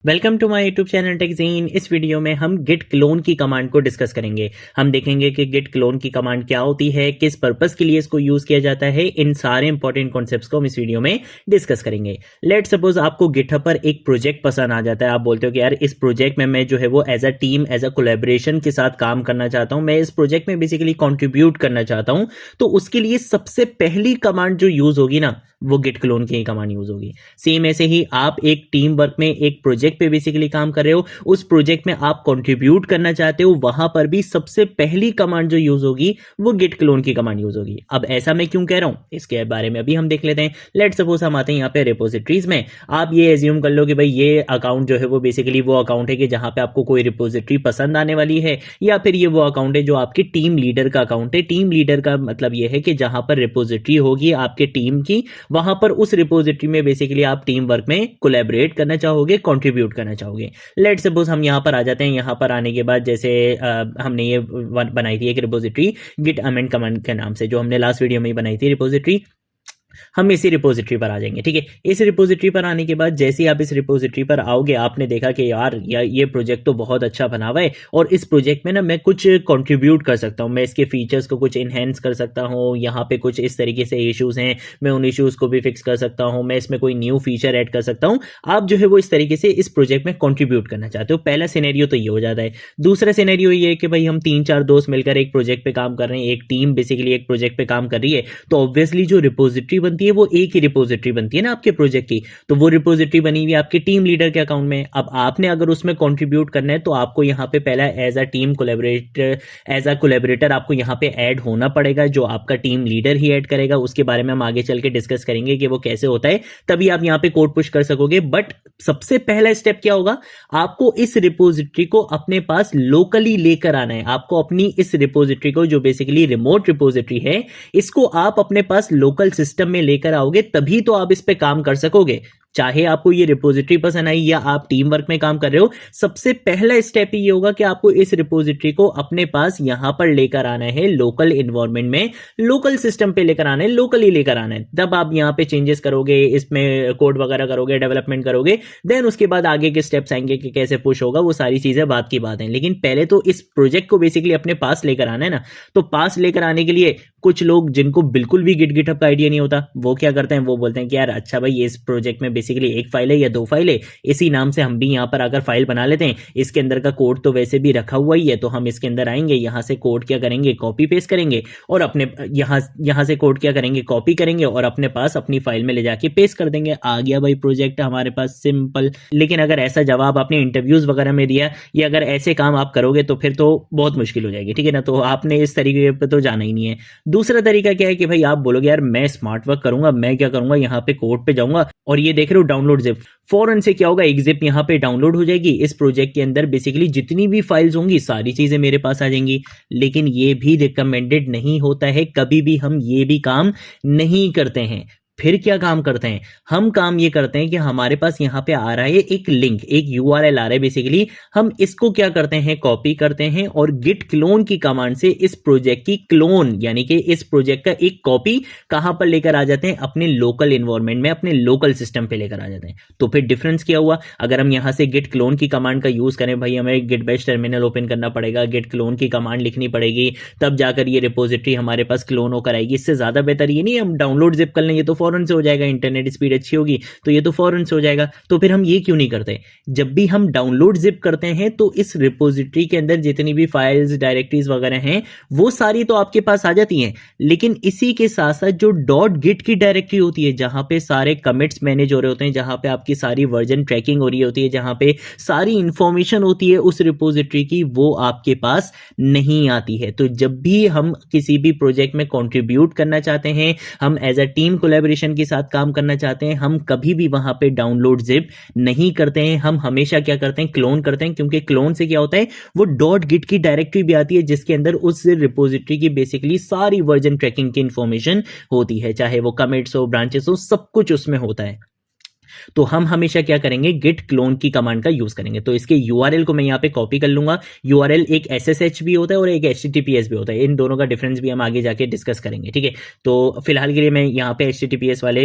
Welcome to my YouTube channel TechGene. इस video में हम गिट क्लोन की कमांड को डिस्कस करेंगे। हम देखेंगे कि गिट क्लोन की कमांड क्या होती है, किस पर्पस के लिए इसको यूज किया जाता है। इन सारे इंपॉर्टेंट कॉन्सेप्ट्स को हम इस वीडियो में डिस्कस करेंगे। लेट सपोज आपको गिटहब पर एक प्रोजेक्ट पसंद आ जाता है। आप बोलते हो कि यार इस प्रोजेक्ट में मैं जो है वो as a team, as a collaboration के साथ काम करना चाहता हूं, मैं इस प्रोजेक्ट में बेसिकली कॉन्ट्रीब्यूट करना चाहता हूं। तो उसके लिए सबसे पहली कमांड जो यूज होगी ना, वो गिट क्लोन की कमांड यूज होगी। सेम ऐसे ही आप एक टीम वर्क में एक प्रोजेक्ट पे बेसिकली काम कर रहे हो, उस प्रोजेक्ट में आप कंट्रीब्यूट करना चाहते हो, वहां पर भी सबसे पहली कमांड जो यूज होगी वो गिट क्लोन की कमांड यूज होगी। अब ऐसा मैं क्यों कह रहा हूं, इसके बारे में अभी हम देख लेते हैं। लेट सपोज हम आते हैं यहाँ पे रिपोजिटरीज में। आप ये एज्यूम कर लो कि भाई ये अकाउंट जो है वो बेसिकली वो अकाउंट है कि जहां पे आपको कोई रिपोजिटरी पसंद आने वाली है, या फिर ये वो अकाउंट है जो आपके टीम लीडर का अकाउंट है। टीम लीडर का मतलब ये है कि जहां पर रिपोजिटरी होगी आपके टीम की, वहां पर उस रिपोजिटरी में बेसिकली आप टीम वर्क में कोलैबोरेट करना चाहोगे, कंट्रीब्यूट करना चाहोगे। लेट सपोज हम यहां पर आ जाते हैं। यहां पर आने के बाद जैसे हमने ये बनाई थी एक रिपोजिटरी गिट अमेंड कमांड के नाम से, जो हमने लास्ट वीडियो में ही बनाई थी रिपोजिटरी। हम इसी रिपोजिटरी पर आ जाएंगे। ठीक है, इस रिपोजिटरी पर आने के बाद जैसे ही आप इस रिपोजिटरी पर आओगे, आपने देखा कि यार ये प्रोजेक्ट तो बहुत अच्छा बना हुआ है और इस प्रोजेक्ट में ना मैं कुछ कंट्रीब्यूट कर सकता हूं, मैं इसके फीचर्स को कुछ इनहेंस कर सकता हूं। यहाँ पे कुछ इस तरीके से इश्यूज हैं, मैं उन इश्यूज को भी फिक्स कर सकता हूं, मैं इसमें कोई न्यू फीचर ऐड कर सकता हूं। आप जो है वो इस तरीके से इस प्रोजेक्ट में कॉन्ट्रीब्यूट करना चाहते हो। पहला सिनेरियो तो ये हो जाता है। दूसरा सिनेरियो ये है कि भाई हम 3-4 दोस्त मिलकर एक प्रोजेक्ट पे काम कर रहे हैं, एक टीम बेसिकली एक प्रोजेक्ट पे काम कर रही है। तो ऑब्वियसली जो रिपोजिटरी बनती है वो एक ही रिपोजिटरी बनती है ना आपके प्रोजेक्ट की। तो वो रिपोजिटरी बनी हुई है आपके टीम लीडर के अकाउंट में। अब आपने अगर उसमें कंट्रीब्यूट करना है तो आपको यहां पे पहला as a team collaborator, as a collaborator आपको यहां पे ऐड होना पड़ेगा, जो आपका टीम लीडर ही ऐड करेगा। उसके बारे में हम आगे चल के डिस्कस करेंगे कि वो कैसे होता है, तभी आप यहां पे कोड पुश कर सकोगे। बट सबसे पहला स्टेप क्या होगा, आपको इस रिपोजिटरी को अपने पास लोकली लेकर आना है। आपको अपनी इस रिपोजिटरी को, जो बेसिकली रिमोट रिपोजिटरी है, इसको आप अपने पास लोकल सिस्टम में लेकर आओगे, तभी तो आप इस पे काम कर सकोगे। चाहे आपको ये रिपोजिटरी पसंद आई या आप टीम वर्क में काम कर रहे हो, सबसे पहला स्टेप ये होगा कि आपको इस रिपोजिटरी को अपने पास यहां पर लेकर आना है, लोकल इन्वायरमेंट में, लोकल सिस्टम पे लेकर आना है, लोकली लेकर आना है। तब आप यहां पे चेंजेस करोगे, इसमें कोड वगैरह करोगे, डेवलपमेंट करोगे, देन उसके बाद आगे के स्टेप्स आएंगे कि कैसे पुश होगा, वो सारी चीजें बात की बात है। लेकिन पहले तो इस प्रोजेक्ट को बेसिकली अपने पास लेकर आना है ना। तो पास लेकर आने के लिए कुछ लोग जिनको बिल्कुल भी गिटहब का आइडिया नहीं होता, वो क्या करते हैं, वो बोलते हैं कि यार अच्छा भाई, इस प्रोजेक्ट में बेसिकली एक फाइल है या 2 फाइल है, इसी नाम से हम भी यहां पर आकर फाइल बना लेते हैं। इसके अंदर का कोड तो वैसे भी रखा हुआ ही है, तो हम इसके अंदर आएंगे, यहां से कोड क्या करेंगे, कॉपी पेस्ट करेंगे और अपने यहां से कोड क्या करेंगे, कॉपी करेंगे और अपने पास अपनी फाइल में ले जाके पेस्ट कर देंगे। आ गया भाई प्रोजेक्ट हमारे पास, सिंपल। लेकिन अगर ऐसा जवाब आपने इंटरव्यूज वगैरह में दिया, या अगर ऐसे काम आप करोगे तो फिर तो बहुत मुश्किल हो जाएगी। ठीक है ना, तो आपने इस तरीके पर तो जाना ही नहीं है। दूसरा तरीका क्या है कि भाई आप बोलोगे यार मैं स्मार्ट वर्क करूंगा, मैं क्या करूंगा, यहाँ पे कोड पे जाऊंगा और ये देख रहे हो डाउनलोड जिप, फौरन से क्या होगा, एक जिप यहाँ पे डाउनलोड हो जाएगी। इस प्रोजेक्ट के अंदर बेसिकली जितनी भी फाइल्स होंगी सारी चीजें मेरे पास आ जाएंगी। लेकिन ये भी रिकमेंडेड नहीं होता है, कभी भी हम ये भी काम नहीं करते हैं। फिर क्या काम करते हैं हम, काम ये करते हैं कि हमारे पास यहाँ पे आ रहा है एक लिंक, एक यूआरएल आ रहा है बेसिकली, हम इसको क्या करते हैं, कॉपी करते हैं और गिट क्लोन की कमांड से इस प्रोजेक्ट की क्लोन, यानी कि इस प्रोजेक्ट का एक कॉपी कहां पर लेकर आ जाते हैं, अपने लोकल इन्वायरमेंट में, अपने लोकल सिस्टम पे लेकर आ जाते हैं। तो फिर डिफरेंस क्या हुआ, अगर हम यहां से गिट क्लोन की कमांड का यूज करें, भाई हमें गिट बैश टर्मिनल ओपन करना पड़ेगा, गिट क्लोन की कमांड लिखनी पड़ेगी, तब जाकर ये रिपोजिटरी हमारे पास क्लोन होकर आएगी। इससे ज्यादा बेहतर ये नहीं हम डाउनलोड जिप कर लें, ये तो फौरन से हो जाएगा, इंटरनेट स्पीड अच्छी होगी तो ये तो फौरन से हो जाएगा। तो फिर हम ये क्यों नहीं करते, जब भी हम डाउनलोड जिप करते हैं तो इस रिपोजिटरी के अंदर जितनी भी फाइल्स, डायरेक्टरीज वगैरह हैं, वो सारी तो आपके पास आ जाती हैं। लेकिन इसी के साथ साथ जो डॉट गिट की डायरेक्टरी होती है, जहां पे सारे कमिट्स मैनेज हो रहे होते हैं, जहां पे आपकी सारी वर्जन ट्रैकिंग हो रही होती है, जहां पे सारी इंफॉर्मेशन होती है उस रिपोजिटरी की, वो आपके पास नहीं आती है। तो जब भी हम किसी भी प्रोजेक्ट में कंट्रीब्यूट करना चाहते हैं, हम एज अ टीम कोलैबोरेशन के साथ काम करना चाहते हैं, हम कभी भी वहां पे डाउनलोड जिप नहीं करते हैं। हम हमेशा क्या करते हैं, क्लोन करते हैं। क्योंकि क्लोन से क्या होता है, वो डॉट गिट की डायरेक्टरी भी आती है, जिसके अंदर उस रिपोजिटरी की बेसिकली सारी वर्जन ट्रैकिंग की इंफॉर्मेशन होती है, चाहे वो कमिट्स हो, ब्रांचेस हो, सब कुछ उसमें होता है। तो हम हमेशा क्या करेंगे, गिट क्लोन की कमांड का यूज करेंगे। तो इसके यूआरएल को मैं यहाँ पे कॉपी कर लूंगा। यूआरएल एक एसएसएच भी होता है और एक एचटीटीपीएस भी होता है, इन दोनों का डिफरेंस भी हम आगे जाके डिस्कस करेंगे, ठीक है। तो फिलहाल के लिए मैं यहाँ पे एचटीटीपीएस वाले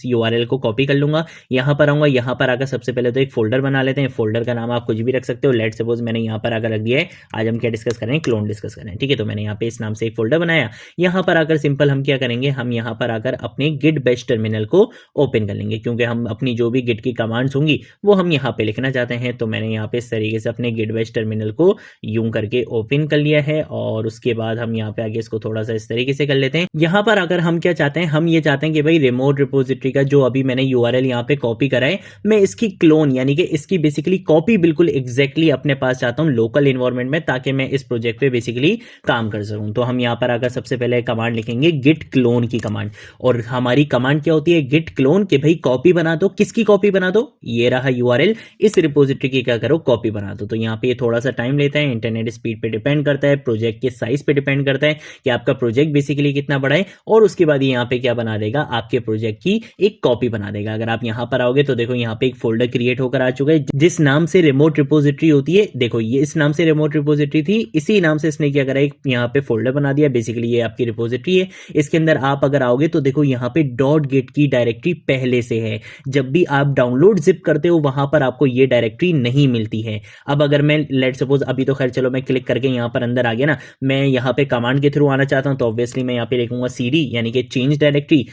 यूआरएल को कॉपी कर लूंगा। यहाँ पर आऊंगा, यहाँ पर आकर सबसे पहले तो एक फोल्डर बना लेते हैं। फोल्डर का नाम आप कुछ भी रख सकते हो। लेट सपोज मैंने यहाँ पर आकर रख दिया है, आज हम क्या डिस्कस करें, क्लोन डिस्कस करें, ठीक है। तो मैंने यहाँ पे इस नाम से एक फोल्डर बनाया। यहाँ पर आकर सिंपल हम क्या करेंगे, हम यहाँ पर आकर अपने गिट बैश टर्मिनल को ओपन कर लेंगे, क्योंकि हम अपनी जो भी गिट की कमांड्स होंगी वो हम यहाँ पे लिखना चाहते हैं। तो मैंने यहाँ पे इस तरीके से अपने गिट बैश टर्मिनल को यूं करके ओपन कर लिया है। और उसके बाद हम यहाँ पे आगे इसको थोड़ा सा इस तरीके से कर लेते हैं। यहाँ पर अगर हम क्या चाहते हैं, हम ये चाहते हैं कि भाई रिमोट रिपोजिटरी का जो अभी मैंने यूआरएल यहाँ पे कॉपी करा है, मैं इसकी क्लोन यानी कि इसकी बेसिकली कॉपी बिल्कुल एग्जैक्टली अपने पास चाहता हूँ लोकल इन्वायरमेंट में, ताकि मैं इस प्रोजेक्ट पे बेसिकली काम कर सकूँ। तो हम यहाँ पर आकर सबसे पहले कमांड लिखेंगे गिट क्लोन की कमांड। और हमारी कमांड क्या होती है, गिट क्लोन के भाई कॉपी बना दो। किसकी कॉपी बना दो, ये रहा यूआरएल, इस रिपोजिटरी की क्या करो, कॉपी बना दो। तो यहाँ पे ये थोड़ा सा टाइम लेता है, इंटरनेट स्पीड पे डिपेंड करता है, प्रोजेक्ट के साइज पे डिपेंड करता है कि आपका प्रोजेक्ट बेसिकली कितना बड़ा है। और उसके बाद यहाँ पे क्या बना देगा, आपके प्रोजेक्ट की एक कॉपी बना देगा। अगर आप यहाँ पर आओगे तो देखो यहाँ पे एक फोल्डर क्रिएट होकर आ चुका है जिस नाम से रिमोट रिपोजिटरी होती है। देखो ये इस नाम से रिमोट रिपोजिटरी थी, इसी नाम से इसने क्या करा, एक यहाँ पे फोल्डर बना दिया। बेसिकली ये आपकी रिपोजिटरी है। इसके अंदर आप अगर आओगे तो देखो यहाँ पे डॉट गिट की डायरेक्टरी पहले से है। जब भी आप डाउनलोड जिप करते हो वहां पर आपको ये डायरेक्टरी नहीं मिलती है। अब अगर मैं लेट सपोज अभी तो खैर चलो मैं क्लिक करके यहाँ पर अंदर आ गया ना, मैं यहाँ पे कमांड के थ्रू आना चाहता हूं तो ऑब्वियसली मैं यहाँ पे लिखूंगा cd यानी कि चेंज डायरेक्टरी।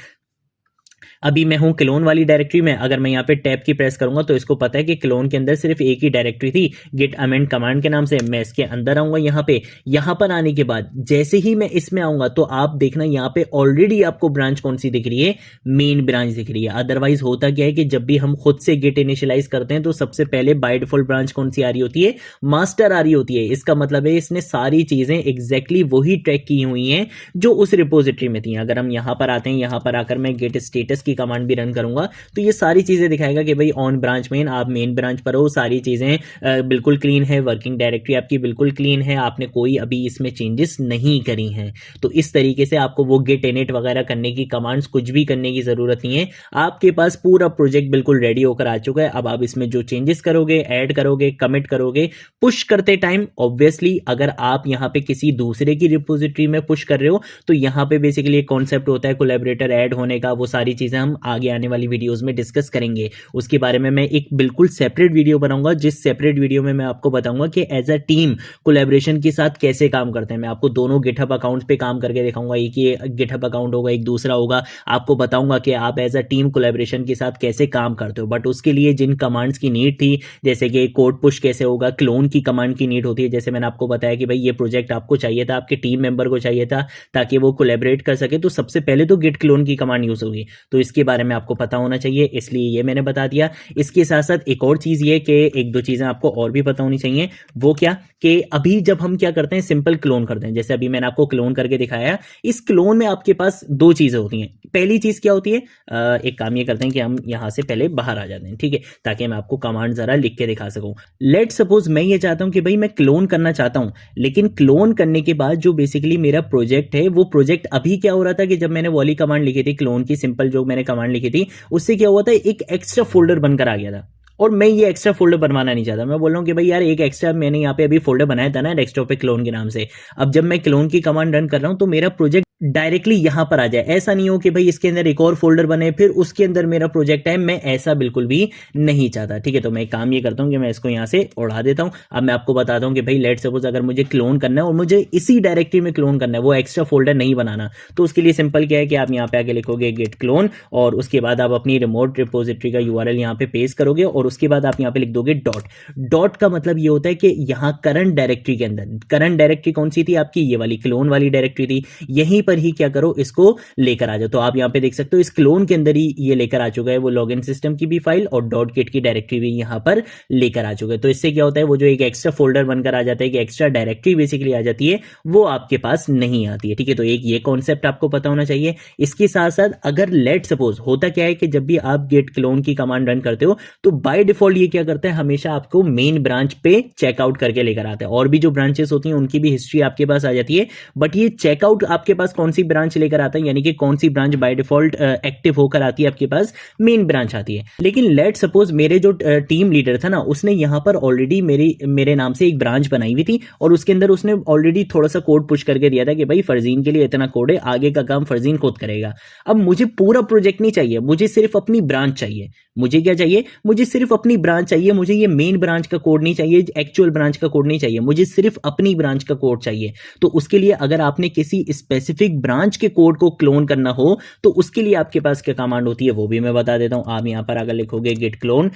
अभी मैं हूं क्लोन वाली डायरेक्टरी में। अगर मैं यहाँ पे टैब की प्रेस करूंगा तो इसको पता है कि क्लोन के अंदर सिर्फ एक ही डायरेक्टरी थी, गिट अमेंड कमांड के नाम से। मैं इसके अंदर आऊंगा यहाँ पे। यहाँ पर आने के बाद जैसे ही मैं इसमें आऊंगा तो आप देखना यहाँ पे ऑलरेडी आपको ब्रांच कौन सी दिख रही है, मेन ब्रांच दिख रही है। अदरवाइज होता क्या है कि जब भी हम खुद से गिट इनिशियलाइज करते हैं तो सबसे पहले बाय डिफॉल्ट ब्रांच कौन सी आ रही होती है, मास्टर आ रही होती है। इसका मतलब है इसने सारी चीजें एग्जैक्टली वही ट्रैक की हुई हैं जो उस रिपोजिटरी में थी। अगर हम यहाँ पर आते हैं, यहाँ पर आकर मैं गिट स्टेटस की कमांड भी रन करूंगा तो ये सारी चीजें दिखाएगा कि भाई ऑन ब्रांच मेन, आप मेन ब्रांच पर हो, सारी चीजें बिल्कुल क्लीन है, वर्किंग डायरेक्टरी आपकी बिल्कुल क्लीन है, आपने कोई अभी इसमें चेंजेस नहीं करी हैं। तो इस तरीके से आपको वो गिट इनिट वगैरह करने की कमांड्स कुछ भी करने की जरूरत नहीं है। आपके पास पूरा प्रोजेक्ट बिल्कुल रेडी होकर आ चुका है। अब आप इसमें जो चेंजेस करोगे, ऐड करोगे, कमिट करोगे, पुश करते टाइम ऑब्वियसली अगर आप यहाँ पे किसी दूसरे की रिपोजिटरी में पुश कर रहे हो तो यहाँ पे बेसिकली एक कॉन्सेप्ट होता है कोलैबोरेटर ऐड होने का। वो सारी चीजें हम आगे आने वाली वीडियोस में डिस्कस करेंगे। उसके बारे में मैं एक बिल्कुल सेपरेट वीडियो बनाऊंगा, जिस सेपरेट वीडियो में मैं आपको बताऊंगा कि एज अ टीम कोलैबोरेशन के साथ कैसे काम करते हैं। मैं आपको दोनों गिटहब अकाउंट्स पे काम करके दिखाऊंगा। एक ये गिटहब अकाउंट होगा, एक दूसरा होगा। आपको बताऊंगा कि आप एज अ टीम कोलैबोरेशन के साथ कैसे काम करते हो। बट उसके लिए जिन कमांड्स की नीड थी, जैसे कि कोड पुश कैसे होगा, क्लोन की कमांड की नीड होती है। जैसे मैंने आपको बताया कि भाई ये प्रोजेक्ट आपको चाहिए था, आपके टीम मेंबर को चाहिए था ताकि वो कोलैबोरेट कर सके, तो सबसे पहले तो गिट क्लोन की कमांड यूज होगी। तो इसके बारे में आपको पता होना चाहिए, इसलिए ये मैंने बता दिया। इसके साथ साथ एक और चीज ये कि एक दो चीजें आपको और भी पता होनी चाहिए। वो क्या कि अभी जब हम क्या करते हैं, सिंपल क्लोन करते हैं, जैसे अभी मैंने आपको क्लोन करके दिखाया। इस क्लोन में आपके पास दो चीजें होती हैं। पहली चीज क्या होती है, एक काम ये करते हैं कि हम यहां से पहले बाहर आ जाते हैं, ठीक है, ताकि मैं आपको कमांड जरा लिख के दिखा सकूं। लेट सपोज मैं ये चाहता हूं कि भाई मैं क्लोन करना चाहता हूं, लेकिन क्लोन करने के बाद जो बेसिकली मेरा प्रोजेक्ट है, वो प्रोजेक्ट अभी क्या हो रहा था कि जब मैंने वाली कमांड लिखी थी, क्लोन की सिंपल जो मैंने कमांड लिखी थी, उससे क्या हुआ था, एक एक्स्ट्रा फोल्डर बनकर आ गया था। और मैं ये एक्स्ट्रा फोल्डर बनवाना नहीं चाहता। मैं बोल रहा हूं कि भाई यार एक एक्स्ट्रा मैंने यहाँ पे अभी फोल्डर बनाया था ना डेस्कटॉप पे क्लोन के नाम से। अब जब मैं क्लोन की कमांड रन कर रहा हूं तो मेरा प्रोजेक्ट डायरेक्टली यहां पर आ जाए। ऐसा नहीं हो कि भाई इसके अंदर एक और फोल्डर बने फिर उसके अंदर मेरा प्रोजेक्ट है, मैं ऐसा बिल्कुल भी नहीं चाहता, ठीक है। तो मैं एक काम ये करता हूं कि मैं इसको यहां से उड़ा देता हूं। अब मैं आपको बताता हूं कि भाई लेट सपोज अगर मुझे क्लोन करना है और मुझे इसी डायरेक्टरी में क्लोन करना है, वो एक्स्ट्रा फोल्डर नहीं बनाना, तो उसके लिए सिंपल क्या है कि आप यहाँ पे आगे लिखोगे गिट क्लोन और उसके बाद आप अपनी रिमोट रिपोजिटरी का यूआरएल यहाँ पे पेस्ट करोगे और उसके बाद आप यहाँ पे लिख दोगे डॉट। डॉट का मतलब ये होता है कि यहाँ करंट डायरेक्टरी के अंदर, करंट डायरेक्टरी कौन सी थी आपकी, ये वाली क्लोन वाली डायरेक्टरी थी, यहीं पर ही क्या करो, इसको लेकर आ जाओ। तो आप यहाँ पे देख सकते हो इस क्लोन के अंदर ही ये लेकर आ चुका है वो लॉगिन सिस्टम की भी फाइल और डॉट गिट की डायरेक्टरी भी यहाँ पर लेकर आ चुका है। तो इससे क्या होता है, वो जो एक एक्स्ट्रा फोल्डर बनकर आ जाता है कि एक्स्ट्रा डायरेक्टरी बेसिकली आ जाती है, वो आपके पास नहीं आती है, ठीक है। तो एक ये कॉन्सेप्ट आपको पता होना चाहिए। इसके साथ साथ अगर लेट सपोज होता क्या है कि जब भी आप गिट क्लोन की कमांड रन करते हो तो बाय डिफॉल्ट ये क्या करता है, हमेशा आपको मेन ब्रांच पे चेकआउट करके लेकर आता है। और भी जो ब्रांचेस होती हैं उनकी भी हिस्ट्री आपके पास आ जाती है, बट ये चेकआउट आपके पास कौन सी ब्रांच लेकर आता है, यानी कि कौन सी ब्रांच बाय डिफॉल्ट एक्टिव होकर आती है आपके पास, मेन ब्रांच आती है। लेकिन लेट सपोज मेरे जो टीम लीडर था ना, उसने यहाँ पर ऑलरेडी मेरे नाम से एक ब्रांच बनाई हुई थी और उसके अंदर उसने ऑलरेडी थोड़ा सा कोड पुश करके दिया था कि भाई फरजीन के लिए इतना कोड है, आगे का काम फरजीन खुद करेगा। अब मुझे पूरा प्रोजेक्ट नहीं चाहिए, मुझे सिर्फ अपनी ब्रांच चाहिए। मुझे क्या चाहिए? मुझे सिर्फ अपनी ब्रांच चाहिए। मुझे ये मेन ब्रांच का कोड नहीं चाहिए, एक्चुअल ब्रांच का कोड नहीं चाहिए, मुझे सिर्फ अपनी ब्रांच का कोड चाहिए। तो उसके लिए अगर आपने किसी स्पेसिफिक ब्रांच के कोड को क्लोन करना हो तो उसके लिए आपके पास क्या कमांड होती है वो भी मैं बता देता हूं। आप यहां पर अगर लिखोगे git clone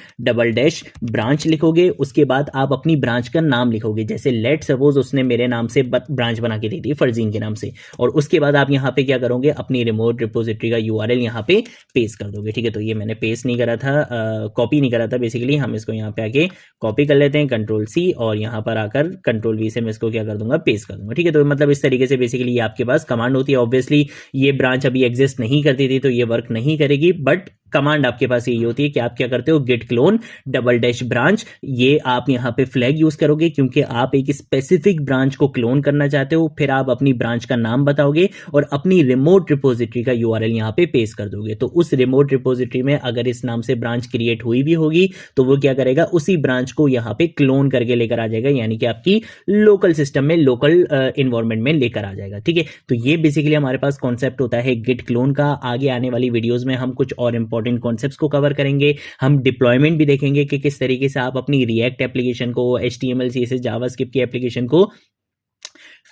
_branch लिखोगे, उसके बाद आप अपनी ब्रांच का नाम लिखोगे। जैसे लेट सपोज उसने मेरे नाम से ब्रांच बना के दी थी फरजीन के नाम से, और उसके बाद आप यहां पे क्या करोगे, अपनी रिमोट रिपोजिटरी का यूआरएल यहां पे पेस्ट कर दोगे। ठीक है, तो ये मैंने पेस्ट नहीं करा था, कॉपी नहीं करा था बेसिकली। हम इसको यहाँ पे आके कॉपी कर लेते हैं, Ctrl+C, और यहाँ पर आकर Ctrl+V से मैं इसको क्या कर दूंगा, पेस्ट कर दूंगा। ठीक है, तो मतलब इस तरीके से बेसिकली ये आपके पास कमांड होती है। ऑब्वियसली ये ब्रांच अभी एग्जिस्ट नहीं करती थी तो ये वर्क नहीं करेगी, बट कमांड आपके पास यही होती है कि आप क्या करते हो, git clone _branch, ये आप यहाँ पे फ्लैग यूज करोगे क्योंकि आप एक स्पेसिफिक ब्रांच को क्लोन करना चाहते हो। फिर आप अपनी ब्रांच का नाम बताओगे और अपनी रिमोट रिपोजिटरी का यूआरएल यहाँ पे पेस्ट कर दोगे। तो उस रिमोट रिपोजिटरी में अगर इस नाम से ब्रांच क्रिएट हुई भी होगी तो वो क्या करेगा, उसी ब्रांच को यहाँ पे क्लोन करके लेकर आ जाएगा, यानी कि आपकी लोकल सिस्टम में, लोकल इन्वायरमेंट में लेकर आ जाएगा। ठीक है, तो ये बेसिकली हमारे पास कॉन्सेप्ट होता है गिट क्लोन का। आगे आने वाली वीडियोस में हम कुछ और इंपॉर्टेंट कॉन्सेप्ट्स को कवर करेंगे। हम डिप्लॉयमेंट भी देखेंगे कि किस तरीके से आप अपनी रिएक्ट एप्लीकेशन को, HTML CSS जावास्क्रिप्ट की एप्लीकेशन को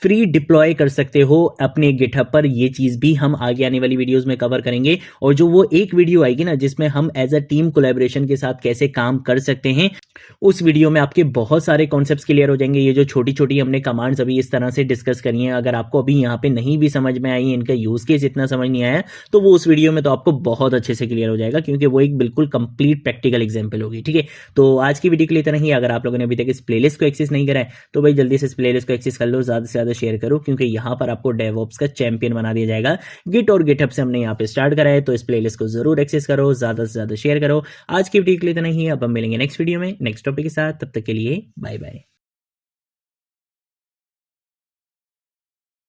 फ्री डिप्लॉय कर सकते हो अपने गिटहब पर। ये चीज भी हम आगे आने वाली वीडियोस में कवर करेंगे। और जो वो एक वीडियो आएगी ना जिसमें हम एज अ टीम कोलैबोरेशन के साथ कैसे काम कर सकते हैं, उस वीडियो में आपके बहुत सारे कॉन्सेप्ट्स क्लियर हो जाएंगे। ये जो छोटी छोटी हमने कमांड्स अभी इस तरह से डिस्कस करी हैं, अगर आपको अभी यहाँ पे नहीं भी समझ में आई, इनका यूज केस इतना समझ नहीं आया, तो वो उस वीडियो में तो आपको बहुत अच्छे से क्लियर हो जाएगा, क्योंकि वो एक बिल्कुल कंप्लीट प्रैक्टिकल एग्जाम्पल होगी। ठीक है, तो आज की वीडियो के लिए इतना ही। अगर आप लोगों ने अभी तक इस प्लेलिस्ट को एक्सेस नहीं करा है तो भाई जल्दी से इस प्लेलिस्ट को एक्सेस कर लो, ज्यादा से ज्यादा शेयर करो, क्योंकि यहाँ पर आपको डेवऑप्स का चैंपियन बना दिया जाएगा। गिट और गिटहब से हमने यहाँ पे स्टार्ट करा है, तो इस प्लेलिस्ट को जरूर एक्सेस करो, ज्यादा से ज्यादा शेयर करो। आज की वीडियो के लिए इतना ही। अब हम मिलेंगे नेक्स्ट वीडियो में नेक्स्ट टॉपिक के साथ, तब तक के लिए बाय बाय।